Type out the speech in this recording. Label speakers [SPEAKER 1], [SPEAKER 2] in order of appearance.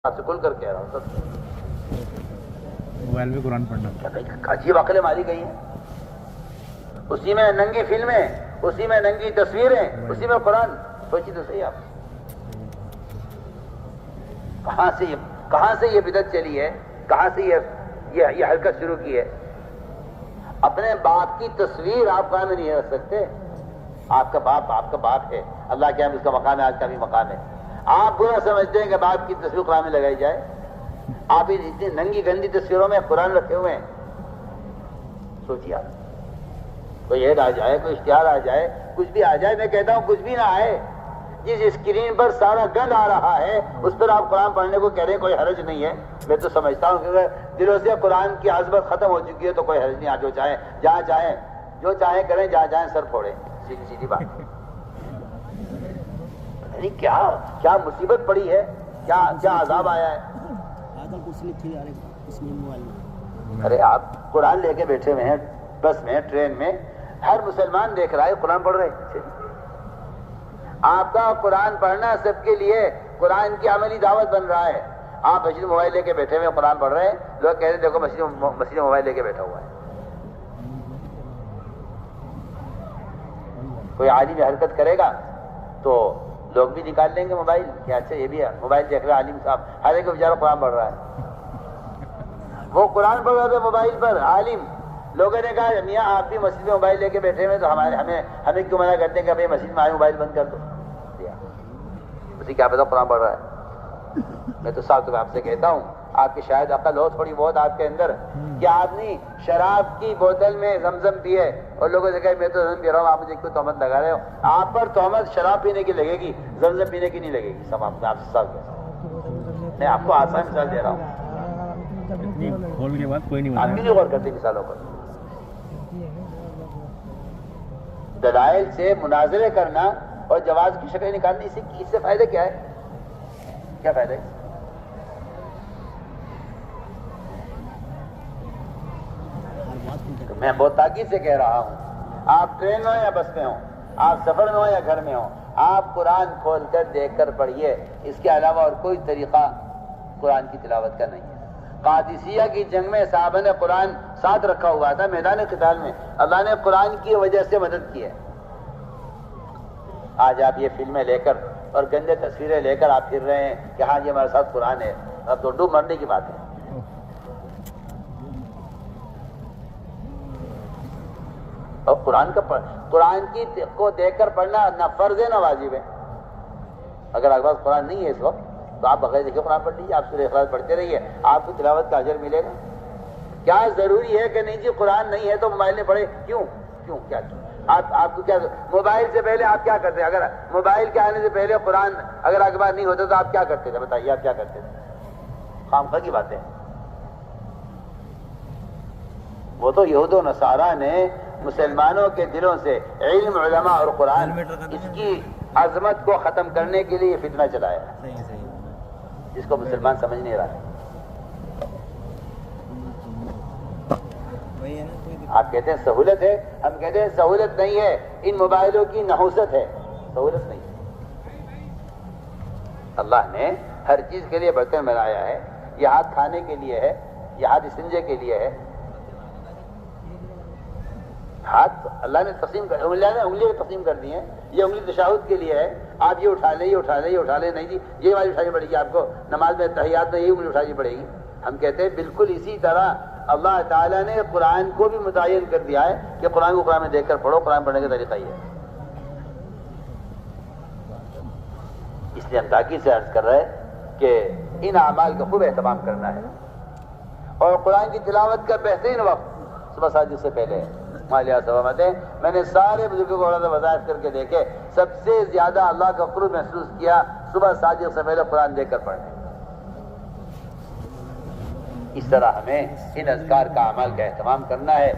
[SPEAKER 1] آپ سے کھل کر کہہ رہا ہوں سب
[SPEAKER 2] موبائل میں قرآن پڑھنا
[SPEAKER 1] عجیب عقلیں ماری گئی ہیں. اسی میں ننگی فلمیں، اسی میں ننگی تصویریں، اسی میں قرآن. سوچی تو صحیح آپ کہاں سے یہ بدعت چلی ہے، کہاں سے یہ حرکت شروع کی ہے. اپنے باپ کی تصویر آپ قرآن میں نہیں رکھ سکتے. آپ کا باپ ہے، اللہ کے ہم اس کا مقام ہے، آج کا بھی مقام ہے. آپ برا سمجھتے ہیں کہ باپ کی تصویر قرآن میں لگائی جائے. آپ اتنی ننگی گندی تصویروں میں قرآن رکھے ہوئے ہیں. سوچیے آپ، کوئی ایڈ آ جائے، کوئی اشتہار آ جائے، کچھ بھی آ جائے. میں کہتا ہوں کچھ بھی نہ آئے، جس اسکرین پر سارا گند آ رہا ہے اس پر آپ قرآن پڑھنے کو کہہ رہے ہیں، کوئی حرج نہیں ہے. میں تو سمجھتا ہوں کہ دلوں سے قرآن کی عظمت ختم ہو چکی ہے تو کوئی حرج نہیں. جو چاہیں جہاں چاہیں جو چاہیں کریں، جہاں چاہیں سر پھوڑیں. سیدھی بات. کیا مصیبت پڑی ہے، کیا عذاب آیا ہے. ارے آپ قرآن لے کے بیٹھے ہوئے ہیں بس میں، ٹرین میں، ہر مسلمان دیکھ رہا ہے قرآن پڑھ رہے ہیں. آپ کا قرآن پڑھنا سب کے لیے قرآن کی عملی دعوت بن رہا ہے. آپ مسجد موبائل لے کے بیٹھے ہوئے قرآن پڑھ رہے ہیں، لوگ کہہ رہے ہیں دیکھو مسجد موبائل لے کے بیٹھا ہوا ہے. کوئی عالم حرکت کرے گا تو لوگ بھی نکال لیں گے موبائل کہ اچھا یہ بھی ہے موبائل دیکھ رہا ہے عالم صاحب. ہر ایک بیچارہ قرآن پڑھ رہا ہے. وہ قرآن پڑھ رہے تھے موبائل پر عالم. لوگوں نے کہا میاں آپ بھی مسجد میں موبائل لے کے بیٹھے ہوئے تو ہمیں کیوں منع کرتے ہیں کہ بھائی مسجد میں آئے موبائل بند کر دو. اسی کیا پتا قرآن پڑھ رہا ہے. میں تو صاحب آپ سے کہتا ہوں آپ کی شاید عقل ہو تھوڑی بہت آپ کے اندر کہ آدمی شراب کی بوتل میں زمزم پیے اور لوگوں سے کہے میں تو زمزم پی رہا ہوں، آپ مجھے کیوں تہمت لگا رہے ہو. آپ پر تہمت شراب پینے کی لگے گی، زمزم پینے کی نہیں لگے گی. سب آپ سے سب میں آپ کو آسان مثال دے رہا ہوں.
[SPEAKER 2] غور کے بعد کوئی نہیں
[SPEAKER 1] آپ بھی نہیں غور کرتے مثالوں پر. دلائل سے مناظرے کرنا اور جواز کی شکل نکالنے، اس سے فائدہ کیا ہے؟ کیا فائدہ ہے؟ میں بہت تاکید سے کہہ رہا ہوں، آپ ٹرین میں ہو یا بس میں ہو، آپ سفر میں ہو یا گھر میں ہو، آپ قرآن کھول کر دیکھ کر پڑھیے. اس کے علاوہ اور کوئی طریقہ قرآن کی تلاوت کا نہیں ہے. قادسیہ کی جنگ میں صحابہ نے قرآن ساتھ رکھا ہوا تھا. میدان قتال میں اللہ نے قرآن کی وجہ سے مدد کی ہے. آج آپ یہ فلمیں لے کر اور گندے تصویریں لے کر آپ پھر رہے ہیں کہ ہاں یہ ہمارے ساتھ قرآن ہے. اب تو ڈوب مرنے کی بات ہے. اور قرآن کی کو دیکھ کر پڑھنا نہ فرض ہے نہ واجب ہے. اگر آپ کے پاس قرآن نہیں ہے اس وقت تو آپ بغیر دیکھے قرآن پڑھ لیجیے. آپ سورہ اخلاص پڑھتے رہیے، آپ کو تلاوت کا اجر ملے گا. کیا ضروری ہے کہ نہیں جی قرآن نہیں ہے تو موبائل میں پڑھے؟ کیوں کیا آپ کو کیا موبائل سے پہلے آپ کیا کرتے؟ اگر موبائل کے آنے سے پہلے قرآن اگر آپ کے پاس نہیں ہوتا تو آپ کیا کرتے تھے؟ بتائیے آپ کیا کرتے تھے؟ خامخواہ کی باتیں. وہ تو یہود و نصارہ نے مسلمانوں کے دلوں سے علم، علماء اور قرآن اس کی عظمت کو ختم کرنے کے لیے فتنہ چلایا ہے جس کو مسلمان سمجھ نہیں رہا. آپ کہتے ہیں سہولت ہے، ہم کہتے ہیں سہولت نہیں ہے، ان موبائلوں کی نحوست ہے. سہولت نہیں ہے. اللہ نے ہر چیز کے لیے برتن بنایا ہے. یہ ہاتھ کھانے کے لیے ہے، یہ ہاتھ استنجے کے لیے ہے. ہاتھ اللہ نے انگلیاں تقسیم کر دی ہیں. یہ انگلی تشہد کے لیے ہے. آپ یہ اٹھا لیں، یہ اٹھا لیں، یہ اٹھا لیں. نہیں جی یہ والی اٹھانی پڑے گی آپ کو. نماز میں تحیات میں یہی انگلی اٹھانی پڑے گی. ہم کہتے ہیں بالکل اسی طرح اللہ تعالیٰ نے قرآن کو بھی متعین کر دیا ہے کہ قرآن کو قرآن میں دیکھ کر پڑھو. قرآن پڑھنے کا طریقہ یہ ہے. اس لیے ہم تاکید سے عرض کر رہے ہیں کہ ان اعمال کا خوب اہتمام کرنا ہے. اور قرآن کی تلاوت کا بہترین وقت صبح ساجد سے پہلے ہے. میں نے سارے بزرگوں کو وضاحت کر کے دیکھے، سب سے زیادہ اللہ کا قرب محسوس کیا صبح ساجد سے پہلے قرآن دیکھ کر پڑھنے. اس طرح ہمیں ان اذکار کا اعمال کا اہتمام کرنا ہے.